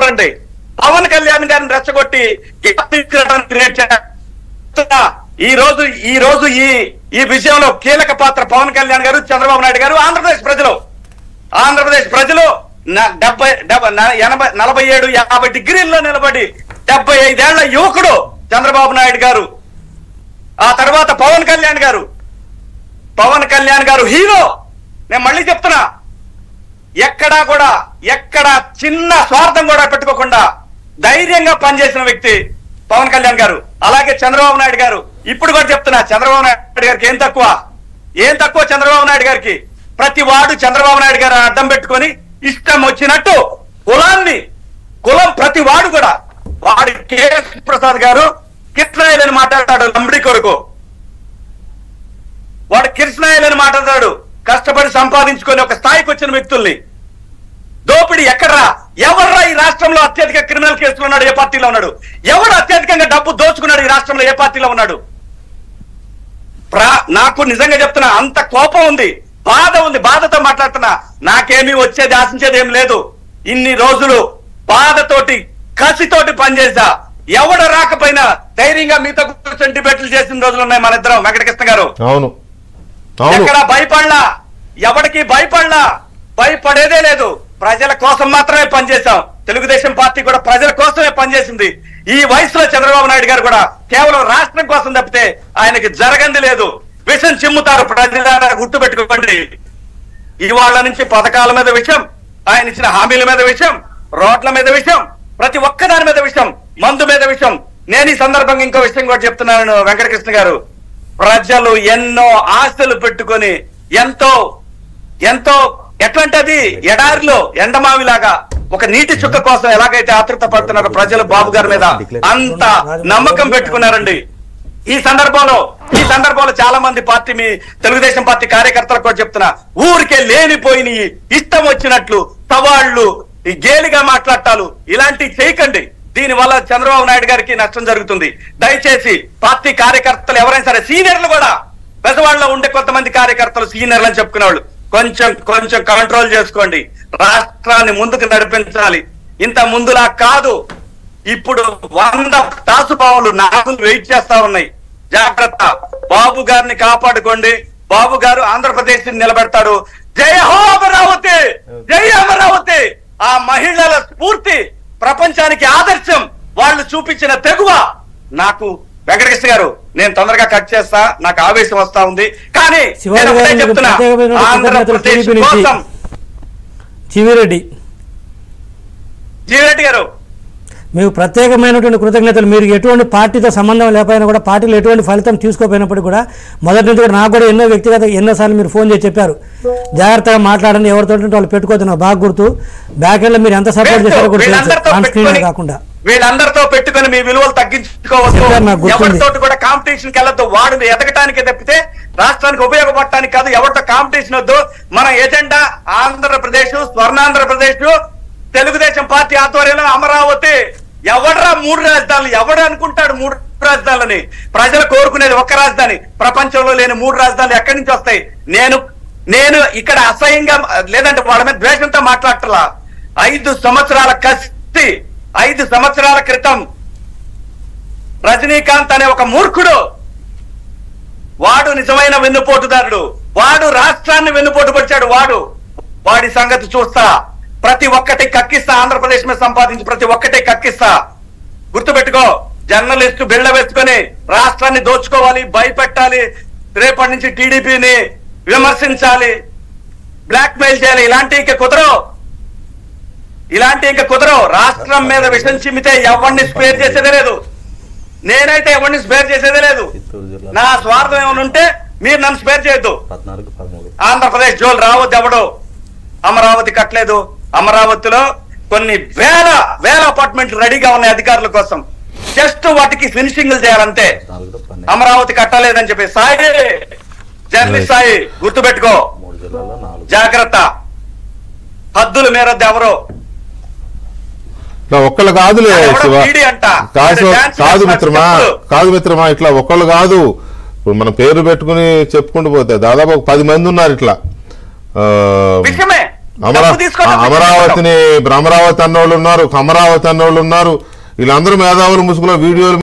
చేస్తున్నారండి. పవన్ కళ్యాణ్ గారిని రెచ్చగొట్టి ఈ రోజు ఈ విషయంలో కీలక పాత్ర పవన్ కళ్యాణ్ గారు, చంద్రబాబు నాయుడు గారు. ఆంధ్రప్రదేశ్ ప్రజలు 47-50 డిగ్రీల్లో నిలబడి 75 ఏళ్ల యువకుడు చంద్రబాబు నాయుడు గారు. ఆ తర్వాత పవన్ కళ్యాణ్ గారు హీరో. నేను మళ్ళీ చెప్తున్నా, ఎక్కడా చిన్న స్వార్థం కూడా పెట్టుకోకుండా ధైర్యంగా పనిచేసిన వ్యక్తి పవన్ కళ్యాణ్ గారు. అలాగే చంద్రబాబు నాయుడు గారు. ఇప్పుడు కూడా చెప్తున్నా, చంద్రబాబు నాయుడు గారికి ఏం తక్కువ చంద్రబాబు నాయుడు గారికి. ప్రతి వాడు చంద్రబాబు నాయుడు గారు అడ్డం పెట్టుకొని ఇష్టం వచ్చినట్టు కులం ప్రతి వాడు కూడా వాడి కేఎస్ ప్రసాద్ గారు కృష్ణాయలని మాట్లాడతాడు. లంబడి కొరకు వాడు కృష్ణాయలని మాట్లాడతాడు. కష్టపడి సంపాదించుకొని ఒక స్థాయికి వచ్చిన వ్యక్తుల్ని దోపిడీ ఎవర్రా ఈ రాష్ట్రంలో అత్యధిక క్రిమినల్ కేసులు ఉన్నాడు? ఏ పార్టీలో ఉన్నాడు? ఎవడు అత్యధికంగా డబ్బు దోచుకున్నాడు ఈ రాష్ట్రంలో? ఏ పార్టీలో ఉన్నాడు? నాకు నిజంగా చెప్తున్నా, అంత కోపం ఉంది, బాధ ఉంది. బాధతో మాట్లాడుతున్నా. నాకేమీ వచ్చేది ఆశించేది ఏం లేదు. ఇన్ని రోజులు బాధతోటి కసితోటి పనిచేసా. ఎవడ రాకపోయినా ధైర్యంగా మీతో కూర్చొని డిబేట్లు చేసిన రోజులు ఉన్నాయి మన ఇద్దరం. వెంకటకృష్ణ గారు ఎక్కడ భయపడలా, ఎవరికి భయపడేదే లేదు. ప్రజల కోసం మాత్రమే పనిచేశాం. తెలుగుదేశం పార్టీ కూడా ప్రజల కోసమే పనిచేసింది. ఈ వయసులో చంద్రబాబు నాయుడు గారు కూడా కేవలం రాష్ట్రం కోసం తప్పితే ఆయనకి జరగంది లేదు. విషం చిమ్ముతారు ప్రజల గుర్తు పెట్టుకోండి. ఇవాళ నుంచి పథకాల మీద విషయం, ఆయన ఇచ్చిన హామీల మీద విషయం, రోడ్ల మీద విషయం, ప్రతి ఒక్కదాని మీద విషయం, మందు మీద విషయం. నేను ఈ సందర్భంగా ఇంకో విషయం కూడా చెప్తున్నాను వెంకటకృష్ణ గారు. ప్రజలు ఎన్నో ఆశలు పెట్టుకొని ఎంతో ఎట్లాంటి ఎడారిలో ఎండమావిలాగా ఒక నీటి చుక్క కోసం ఎలాగైతే ఆతృత పడుతున్నారో ప్రజలు బాబు గారి మీద అంత నమ్మకం పెట్టుకున్నారండి. ఈ సందర్భంలో చాలా మంది మీ తెలుగుదేశం పార్టీ కార్యకర్తలకు కూడా చెప్తున్నా, ఊరికే లేనిపోయిన ఇష్టం వచ్చినట్లు సవాళ్లు, ఈ గేలిగా మాట్లాడటాలు ఇలాంటివి చేయకండి. దీని వల్ల చంద్రబాబు నాయుడు గారికి నష్టం జరుగుతుంది. దయచేసి పార్టీ కార్యకర్తలు ఎవరైనా సరే, సీనియర్లు కూడా, పెద్దవాళ్ళలో ఉండే కొంతమంది కార్యకర్తలు సీనియర్లు అని చెప్పుకునేవాళ్ళు కొంచెం కంట్రోల్ చేసుకోండి. రాష్ట్రాన్ని ముందుకు నడిపించాలి. ఇంత ముందులా కాదు. ఇప్పుడు 100 తాసుపావులు నాగులు వెయిట్ చేస్తా ఉన్నాయి. జాగ్రత్త. బాబు గారిని కాపాడుకోండి. బాబు గారు ఆంధ్రప్రదేశ్ నిలబెడతాడు. జై హో అమరావతి, జై అమరావతి. ఆ మహిళల స్ఫూర్తి ప్రపంచానికి ఆదర్శం. వాళ్ళు చూపించిన తెగువ. నాకు వెంకటకృష్ణ గారు, నేను తొందరగా కట్ చేస్తా, నాకు ఆవేశం వస్తా ఉంది. కానీ చెప్తున్నా, ఆంధ్రప్రదేశ్ కోసం జీవిరెడ్డి గారు మీకు ప్రత్యేకమైనటువంటి కృతజ్ఞతలు. మీరు ఎటువంటి పార్టీతో సంబంధం లేకపోయినా కూడా, పార్టీలో ఎటువంటి ఫలితం తీసుకోపోయినప్పటికీ కూడా మొదటి నుంచి కూడా నాకు కూడా ఎన్నోసార్లు మీరు ఫోన్ చేసి చెప్పారు, జాగ్రత్తగా మాట్లాడండి, ఎవరితో వాళ్ళు పెట్టుకోవద్దు. నాకు బాగా గుర్తు. బ్యాక్ ఎండ్ లో మీరు ఎంత సపోర్ట్ చేశారో కూడా కాకుండా వీళ్ళందరితో పెట్టుకుని మీ విలువలు తగ్గించుకోవచ్చు. ఎవరితో కూడా కాంపిటీషన్ కెళ్ళొద్దు. వాడు ఎదగటానికి తప్పితే రాష్ట్రానికి ఉపయోగపడటానికి కాదు. ఎవరితో కాంపిటీషన్ వద్దు. మన ఎజెండా ఆంధ్రప్రదేశ్, స్వర్ణాంధ్రప్రదేశ్, తెలుగుదేశం పార్టీ ఆధ్వర్యంలో అమరావతి. ఎవడరా 3 రాజధానులు? ఎవడు అనుకుంటాడు 3 రాజధానులని? ప్రజలు కోరుకునేది ఒక్క రాజధాని. ప్రపంచంలో లేని 3 రాజధానులు ఎక్కడి నుంచి వస్తాయి? నేను ఇక్కడ అసహ్యంగా లేదంటే వాళ్ళ మీద ద్వేషంతో మాట్లాడటలా. 5 సంవత్సరాల కసి, 5 సంవత్సరాల క్రితం రజనీకాంత్ అనే ఒక మూర్ఖుడు, వాడు నిజమైన వెన్నుపోటుదారుడు. వాడు రాష్ట్రాన్ని వెన్నుపోటు పడిచాడు. వాడి సంగతి చూస్తా. ప్రతి ఒక్కటి కక్కిస్తా. ఆంధ్రప్రదేశ్ మీద సంపాదించి ప్రతి ఒక్కటి కక్కిస్తా. గుర్తుపెట్టుకో. జర్నలిస్టు బిళ్ళ వేసుకొని రాష్ట్రాన్ని దోచుకోవాలి, భయపెట్టాలి, రేపటి నుంచి టీడీపీని విమర్శించాలి, బ్లాక్ మెయిల్ చేయాలి. ఇలాంటి ఇంకా కుదరవు. రాష్ట్రం మీద విషం చిమ్మితే ఎవరిని స్పేర్ చేసేదే లేదు. నేనైతే ఎవరిని స్పేర్ చేసేదే లేదు. నా స్వార్థం ఏమైనా ఉంటే మీరు నన్ను స్పేర్ చేయొద్దు. ఆంధ్రప్రదేశ్ జోలు రావద్దు. ఎవడు అమరావతి కట్టలేదు. అమరావతిలో కొన్ని వేల అపార్ట్మెంట్లు రెడీగా ఉన్నాయి అధికారుల కోసం. జస్ట్ వాటికి ఫినిషింగ్లు చేయాలంతే. అమరావతి కట్టలేదని చెప్పి జర్నలిస్ట్ సాయి గుర్తుపెట్టుకో. జాగ్రత్త. హద్దులు మేరద్దు ఎవరో. ఒక్కళ్ళు కాదులే కాదు మిత్రమా, ఇట్లా ఒక్కళ్ళు కాదు. ఇప్పుడు మనం పేరు పెట్టుకుని చెప్పుకుంటూ పోతే దాదాపు 10 మంది ఉన్నారు ఇట్లా. అమరావతి అన్నోళ్ళు ఉన్నారు, అమరావతి అన్నోళ్ళు ఉన్నారు, వీళ్ళందరూ మేధావులు ముసుగులో వీడియోలు